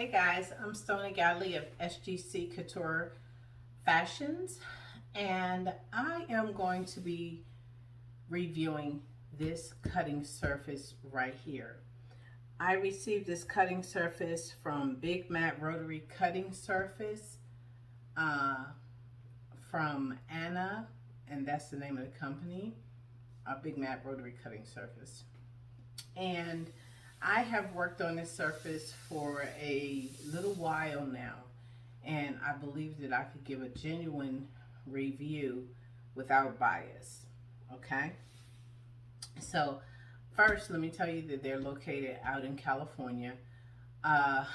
Hey guys, I'm Stoney Godley of SGC Couture Fashions, and I am going to be reviewing this cutting surface right here. I received this cutting surface from Big Mat Rotary Cutting Surface uh, from Anna, and that's the name of the company, Big Mat Rotary Cutting Surface. And I have worked on this surface for a little while now, and I believe that I could give a genuine review without bias. Okay, so first let me tell you that they're located out in California. uh,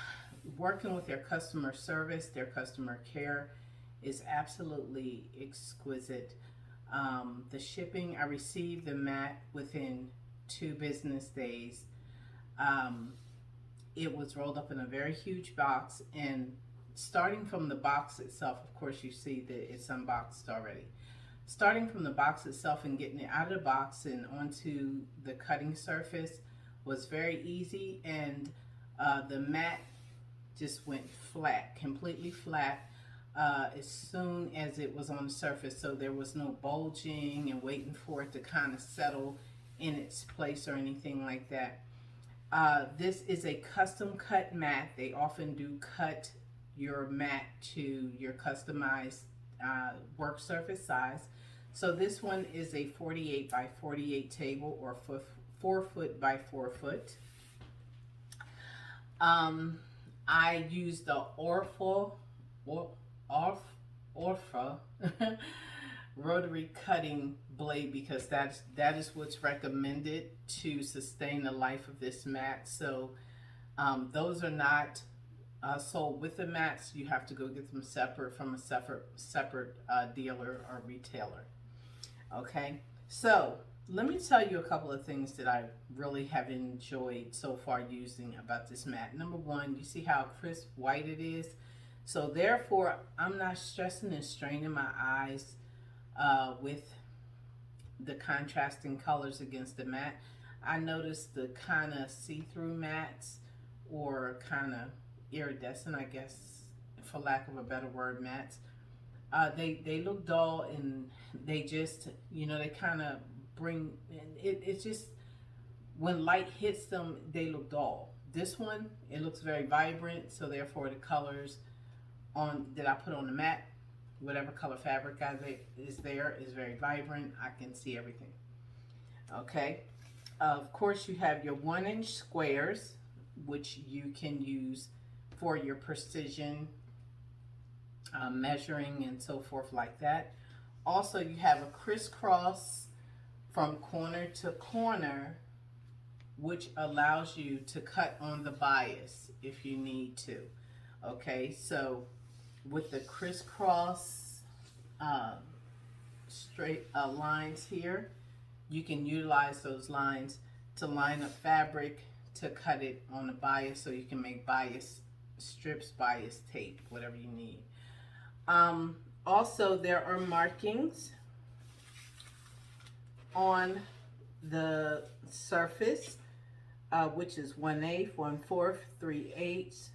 Working with their customer service, their customer care is absolutely exquisite. The shipping, I received the mat within 2 business days. um, it was rolled up in a very huge box, and starting from the box itself, of course you see that it's unboxed already. Starting from the box itself and getting it out of the box and onto the cutting surface was very easy, and the mat just went flat, completely flat, as soon as it was on the surface. So there was no bulging and waiting for it to kind of settle in its place or anything like that. This is a custom cut mat. They often do cut your mat to your customized work surface size. So this one is a 48 by 48 table, or 4 foot by 4 foot. I used the Orfa rotary cutting blade because that is what's recommended to sustain the life of this mat. So those are not sold with the mats. You have to go get them separate from a separate dealer or retailer. Okay, so let me tell you a couple of things that I really have enjoyed so far using about this mat. Number one, you see how crisp white it is. So therefore, I'm not stressing and straining my eyes with the contrasting colors against the mat. I noticed the kind of see-through mats, or kind of iridescent, I guess, for lack of a better word, mats. They look dull, and they just, they kind of bring, it's just, when light hits them, they look dull. This one, it looks very vibrant, so therefore the colors on that I put on the mat, whatever color fabric is there, is very vibrant. I can see everything. Okay, of course you have your 1-inch squares, which you can use for your precision measuring and so forth like that. Also, you have a crisscross from corner to corner, which allows you to cut on the bias if you need to. Okay, so with the crisscross straight lines here, you can utilize those lines to line up fabric to cut it on the bias, so you can make bias strips, bias tape, whatever you need. Also, there are markings on the surface, which is 1/8, 1/4, 3/8,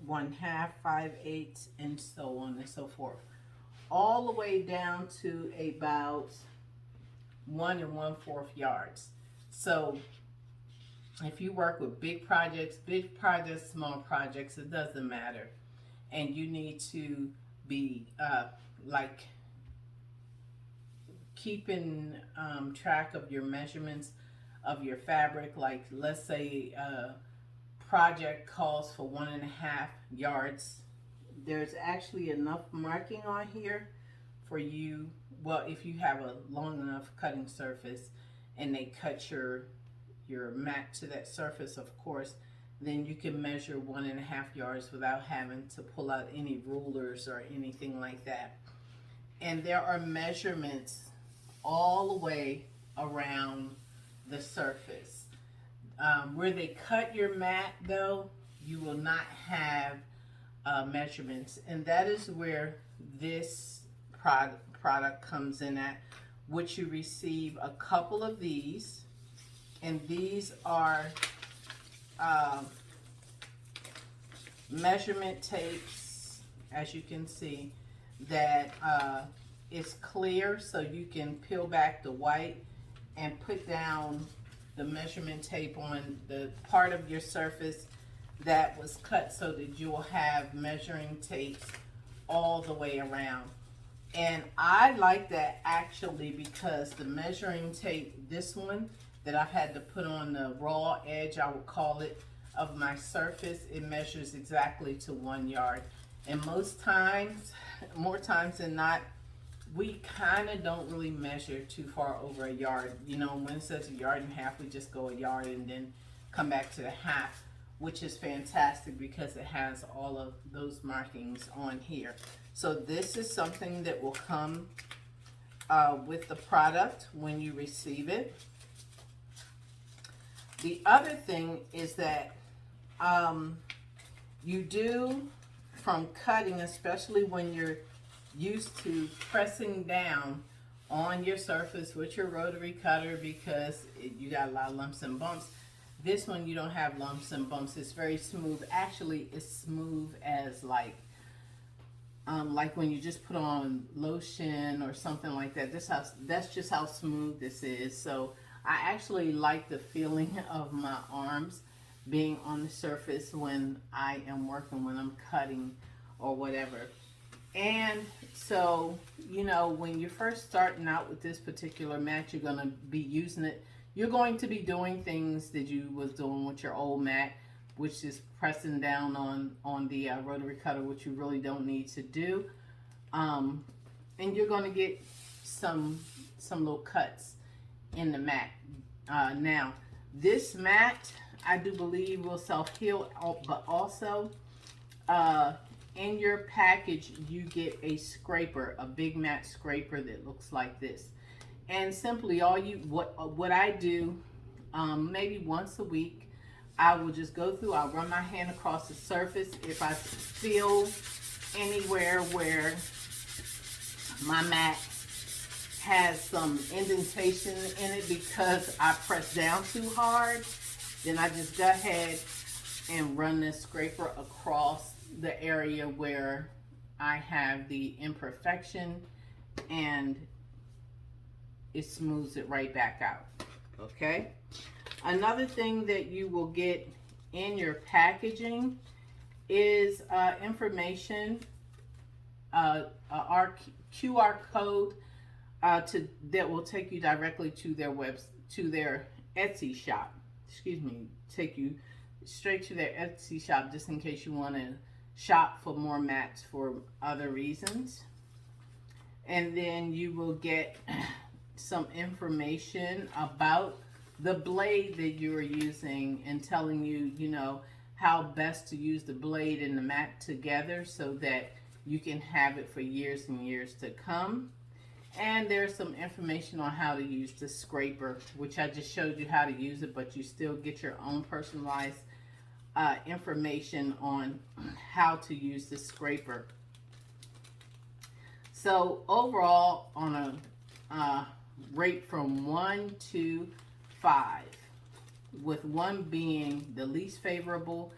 1/2, 5/8, and so on and so forth, all the way down to about 1 1/4 yards. So if you work with big projects, small projects, it doesn't matter, and you need to be like keeping track of your measurements of your fabric. Like, let's say a project calls for 1.5 yards. There's actually enough marking on here for you. Well, if you have a long enough cutting surface and they cut your mat to that surface, of course, then you can measure 1.5 yards without having to pull out any rulers or anything like that. And there are measurements all the way around the surface. Where they cut your mat, though, you will not have measurements, and that is where this product comes in at, which you receive a couple of these, and these are measurement tapes, as you can see, that is clear, so you can peel back the white and put down the measurement tape on the part of your surface that was cut, so that you will have measuring tapes all the way around. And I like that actually, because the measuring tape, this one that I've had to put on the raw edge, I would call it, of my surface, it measures exactly to 1 yard. And most times, more times than not, we kind of don't really measure too far over a yard. You know, when it says 1.5 yards, we just go a yard and then come back to the half, which is fantastic because it has all of those markings on here. So this is something that will come with the product when you receive it. The other thing is that you do, from cutting, especially when you're used to pressing down on your surface with your rotary cutter, because you got a lot of lumps and bumps. This one, you don't have lumps and bumps. It's very smooth. Actually, it's smooth as like when you just put on lotion or something like that. That's just how smooth this is. So I actually like the feeling of my arms being on the surface when I am working, when I'm cutting or whatever. And so, you know, when you're first starting out with this particular mat, you're going to be using it. You're going to be doing things that you was doing with your old mat, which is pressing down on the rotary cutter, which you really don't need to do. And you're going to get some little cuts in the mat. Now, this mat, I do believe, will self-heal, but also in your package you get a scraper, a big mat scraper that looks like this. And simply what I do, maybe once a week, I will just go through, I'll run my hand across the surface. If I feel anywhere where my mat has some indentation in it because I pressed down too hard, then I just go ahead and run this scraper across the area where I have the imperfection, and it smooths it right back out. Okay. Another thing that you will get in your packaging is information, our QR code that will take you directly to their Etsy shop. Excuse me, take you straight to their Etsy shop, just in case you want to shop for more mats for other reasons. And then you will get some information about the blade that you are using, and telling you, you know, how best to use the blade and the mat together so that you can have it for years and years to come. And there's some information on how to use the scraper, which I just showed you how to use it, but you still get your own personalized information on how to use the scraper. So overall, on a rate from 1 to 5, with 1 being the least favorable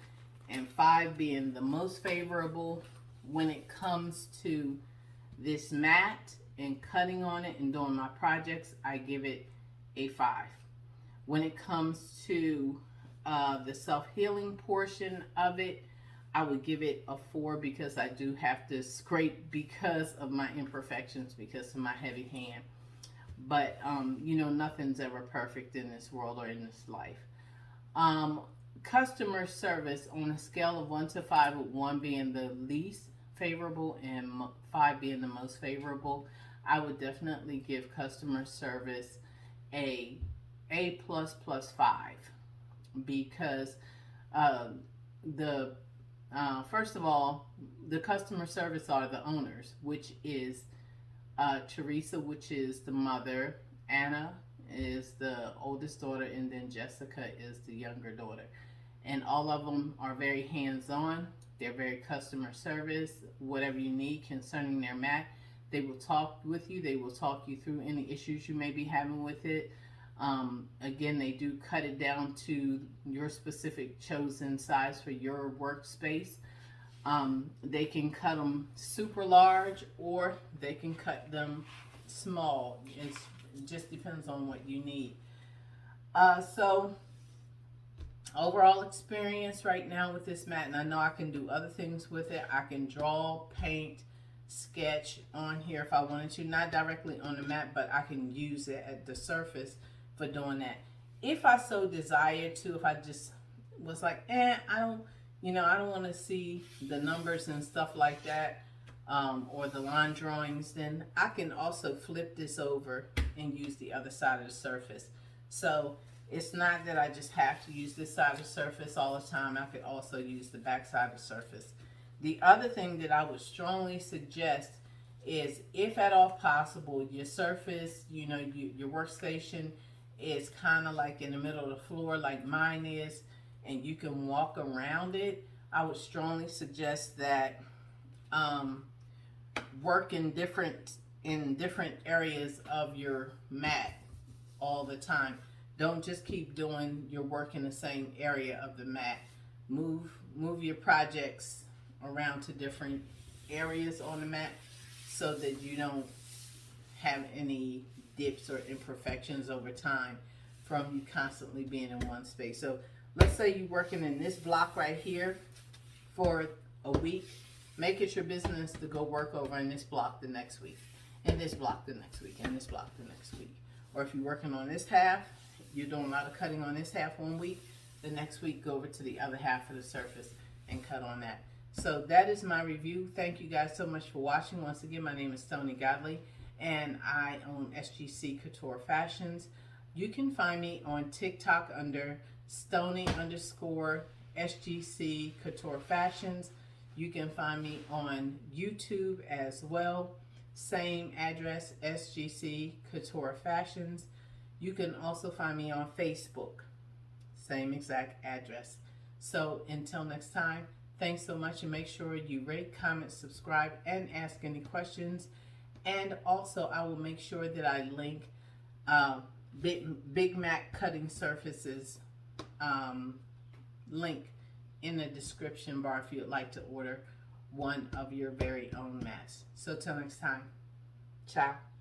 and 5 being the most favorable, when it comes to this mat and cutting on it and doing my projects, I give it a 5. When it comes to the self-healing portion of it, I would give it a 4, because I do have to scrape because of my imperfections, because of my heavy hand. But you know, nothing's ever perfect in this world or in this life. Customer service, on a scale of 1 to 5, with 1 being the least favorable and 5 being the most favorable, I would definitely give customer service a A+++5, because first of all, the customer service are the owners, which is Teresa, which is the mother, Anna is the oldest daughter, and then Jessica is the younger daughter. And all of them are very hands-on. They're very customer service. Whatever you need concerning their mat, they will talk with you. They will talk you through any issues you may be having with it. Again, they do cut it down to your specific chosen size for your workspace. They can cut them super large or they can cut them small. It just depends on what you need. So overall experience right now with this mat, and I know I can do other things with it. I can draw, paint, sketch on here if I wanted to, not directly on the mat, but I can use it at the surface for doing that. If I so desired to, if I just was like, I don't, I don't want to see the numbers and stuff like that, or the line drawings, then I can also flip this over and use the other side of the surface. So it's not that I just have to use this side of the surface all the time. I could also use the back side of the surface. The other thing that I would strongly suggest is, if at all possible, your surface, your workstation is kind of like in the middle of the floor like mine is, and you can walk around it. I would strongly suggest that work in different areas of your mat all the time. Don't just keep doing your work in the same area of the mat. Move your projects around to different areas on the mat so that you don't have any dips or imperfections over time from you constantly being in one space. So let's say you're working in this block right here for a week. Make it your business to go work over in this block the next week, and this block the next week, and this block the next week. Or if you're working on this half, you're doing a lot of cutting on this half one week, the next week go over to the other half of the surface and cut on that. So that is my review. Thank you guys so much for watching. Once again, my name is Tony Godley, and I own SGC Couture Fashions. You can find me on TikTok under Stony_SGC Couture Fashions. You can find me on YouTube as well. Same address, SGC Couture Fashions. You can also find me on Facebook. Same exact address. So until next time, thanks so much, and make sure you rate, comment, subscribe, and ask any questions. And also, I will make sure that I link Big Mac Cutting Surfaces link in the description bar if you'd like to order one of your very own mats. So till next time, ciao.